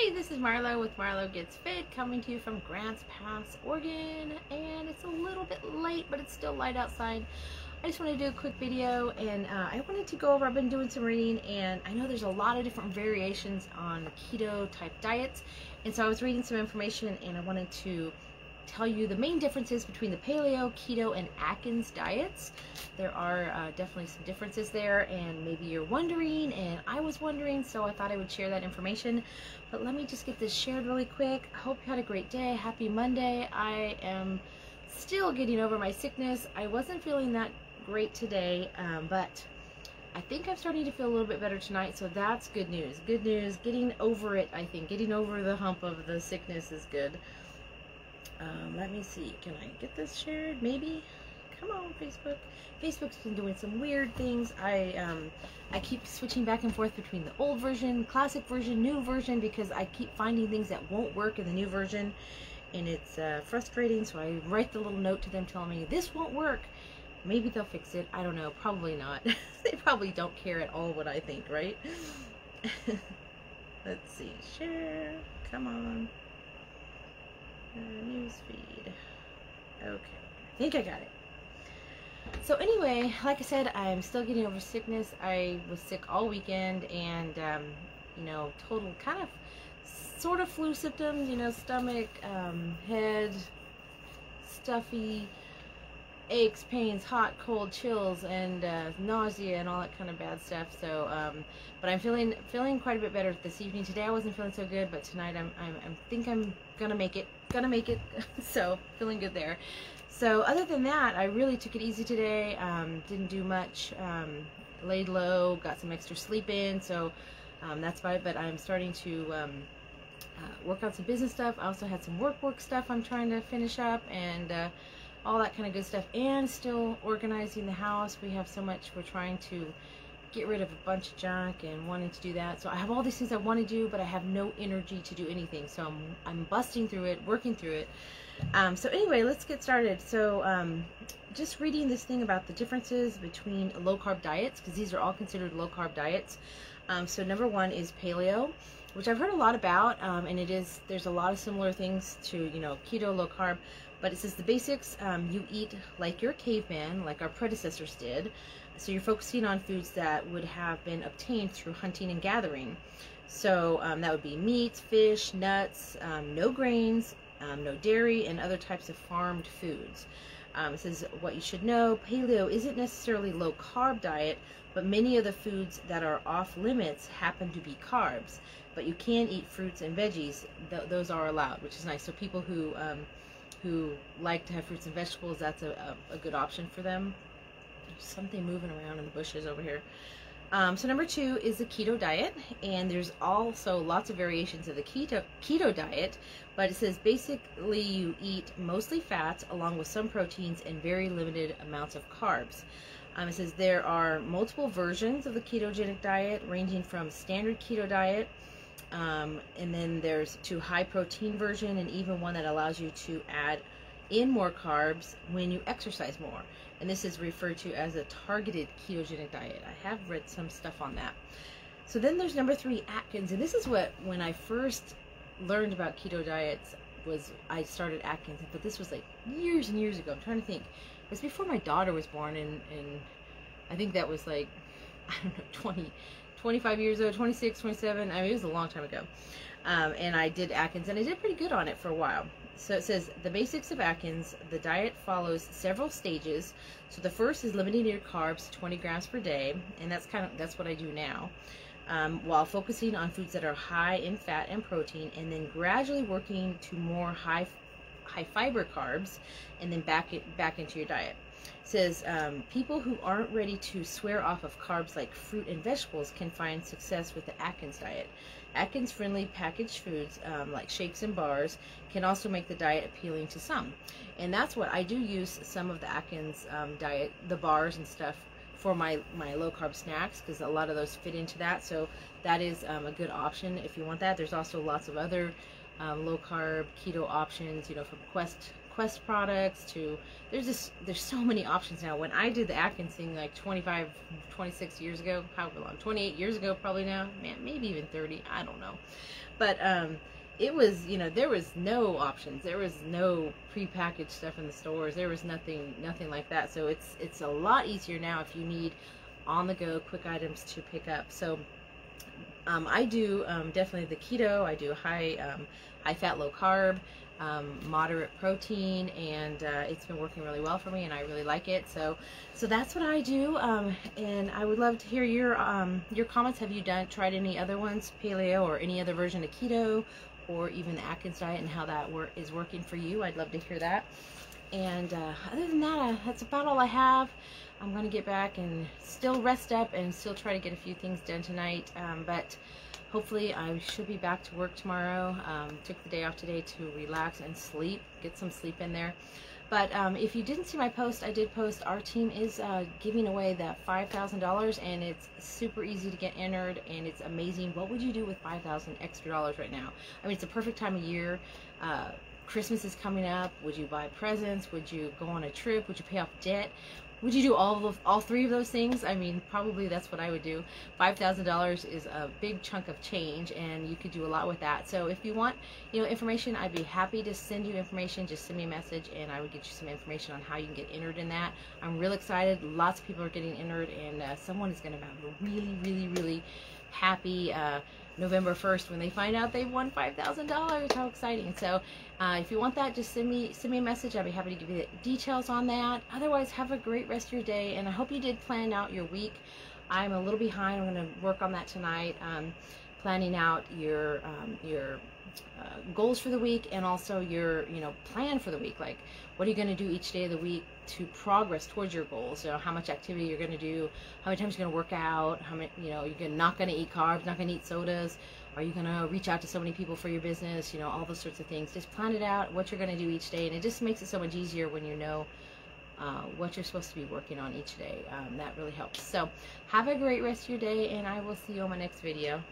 Hey, this is Marlo with Marlo Gets Fit, coming to you from Grants Pass, Oregon, and it's a little bit late, but it's still light outside. I just want to do a quick video, and I wanted to go over, I've been doing some reading, and I know there's a lot of different variations on keto type diets, and so I was reading some information, and I wanted to tell you the main differences between the Paleo, Keto, and Atkins diets. There are definitely some differences there, and maybe you're wondering, and I was wondering, so I thought I would share that information. But let me just get this shared really quick. I hope you had a great day. Happy Monday. I am still getting over my sickness. I wasn't feeling that great today, but I think I'm starting to feel a little bit better tonight, so that's good news. Good news. Getting over it, I think. Getting over the hump of the sickness is good. Let me see. Can I get this shared? Maybe? Come on, Facebook. Facebook's been doing some weird things. I keep switching back and forth between the old version, classic version, new version, because I keep finding things that won't work in the new version, and it's frustrating. So I write the little note to them telling me this won't work. Maybe they'll fix it. I don't know. Probably not. They probably don't care at all what I think, right? Let's see. Share. Come on. News feed. Okay, I think I got it. So anyway, like I said, I'm still getting over sickness. I was sick all weekend, and you know, total kind of sort of flu symptoms, you know, stomach, head, stuffy, aches, pains, hot, cold, chills, and nausea and all that kind of bad stuff. So but I'm feeling quite a bit better this evening. Today I wasn't feeling so good, but tonight I think I'm gonna make it. So feeling good there. So other than that, I really took it easy today. Didn't do much. Laid low, got some extra sleep in, so that's fine. But I'm starting to work on some business stuff. I also had some work stuff I'm trying to finish up, and all that kind of good stuff, and still organizing the house. We have so much. We're trying to get rid of a bunch of junk and wanting to do that. So I have all these things I want to do, but I have no energy to do anything. So I'm busting through it, working through it. So anyway, let's get started. So just reading this thing about the differences between low carb diets, because these are all considered low carb diets. So number one is Paleo, which I've heard a lot about, and there's a lot of similar things to, you know, keto, low carb. But it says the basics, you eat like you're a caveman, like our predecessors did. So you're focusing on foods that would have been obtained through hunting and gathering. So that would be meats, fish, nuts, no grains, no dairy, and other types of farmed foods. It says what you should know, Paleo isn't necessarily low carb diet, but many of the foods that are off limits happen to be carbs. But you can eat fruits and veggies. Those are allowed, which is nice. So people who like to have fruits and vegetables, that's a good option for them. There's something moving around in the bushes over here. So number two is the keto diet, and there's also lots of variations of the keto diet, but it says basically you eat mostly fats along with some proteins and very limited amounts of carbs. It says there are multiple versions of the ketogenic diet, ranging from standard keto diet, and then there's to high protein version, and even one that allows you to add in more carbs when you exercise more. And this is referred to as a targeted ketogenic diet. I have read some stuff on that. So then there's number three, Atkins. And this is what, when I first learned about keto diets, I started Atkins. But this was like years and years ago. I'm trying to think. It was before my daughter was born, and I think that was like, I don't know, 25 years ago, 26, 27. I mean, it was a long time ago. And I did Atkins, and I did pretty good on it for a while. So it says the basics of Atkins. The diet follows several stages. So the first is limiting your carbs to 20 grams per day, and that's what I do now, while focusing on foods that are high in fat and protein, and then gradually working to more high fiber carbs, and then back into your diet. It says people who aren't ready to swear off of carbs like fruit and vegetables can find success with the Atkins diet. Atkins-friendly packaged foods like shakes and bars can also make the diet appealing to some. And that's what I do, use some of the Atkins diet, the bars and stuff, for my low-carb snacks, because a lot of those fit into that. So that is a good option if you want that. There's also lots of other low-carb keto options, you know, from Quest products to, there's so many options now. When I did the Atkins thing like 25, 26 years ago, however long, 28 years ago probably now, man, maybe even 30, I don't know. But it was, you know, there was no options. There was no prepackaged stuff in the stores. There was nothing like that. So it's a lot easier now if you need on-the-go quick items to pick up. So I do definitely the keto. I do high fat, low carb, moderate protein, and it's been working really well for me, and I really like it. So that's what I do, and I would love to hear your comments. Have you tried any other ones, paleo or any other version of keto, or even the Atkins diet, and how that is working for you? I'd love to hear that. And other than that, that's about all I have. I'm going to get back and still rest up and still try to get a few things done tonight, but hopefully I should be back to work tomorrow. Took the day off today to relax and sleep, get some sleep in there. But if you didn't see my post, I did post our team is giving away that $5,000, and it's super easy to get entered, and it's amazing. What would you do with $5,000 extra right now? I mean, it's a perfect time of year. Christmas is coming up. Would you buy presents? Would you go on a trip? Would you pay off debt? Would you do all three of those things? I mean, probably that's what I would do. $5,000 is a big chunk of change, and you could do a lot with that. So if you want, you know, information, I'd be happy to send you information. Just send me a message, and I would get you some information on how you can get entered in that. I'm real excited. Lots of people are getting entered, and someone is going to have a really, really, really happy November 1st when they find out they've won $5,000. How exciting. So if you want that, just send me a message. I'll be happy to give you the details on that. Otherwise, have a great rest of your day, and I hope you did plan out your week. I'm a little behind. I'm going to work on that tonight, planning out your goals for the week, and also your, you know, plan for the week. Like, what are you going to do each day of the week to progress towards your goals? So how much activity you're going to do, how many times you're going to work out, how many, you know, you're not going to eat carbs, not going to eat sodas. Are you going to reach out to so many people for your business? You know, all those sorts of things. Just plan it out, what you're going to do each day, and it just makes it so much easier when you know what you're supposed to be working on each day. That really helps. So have a great rest of your day, and I will see you on my next video.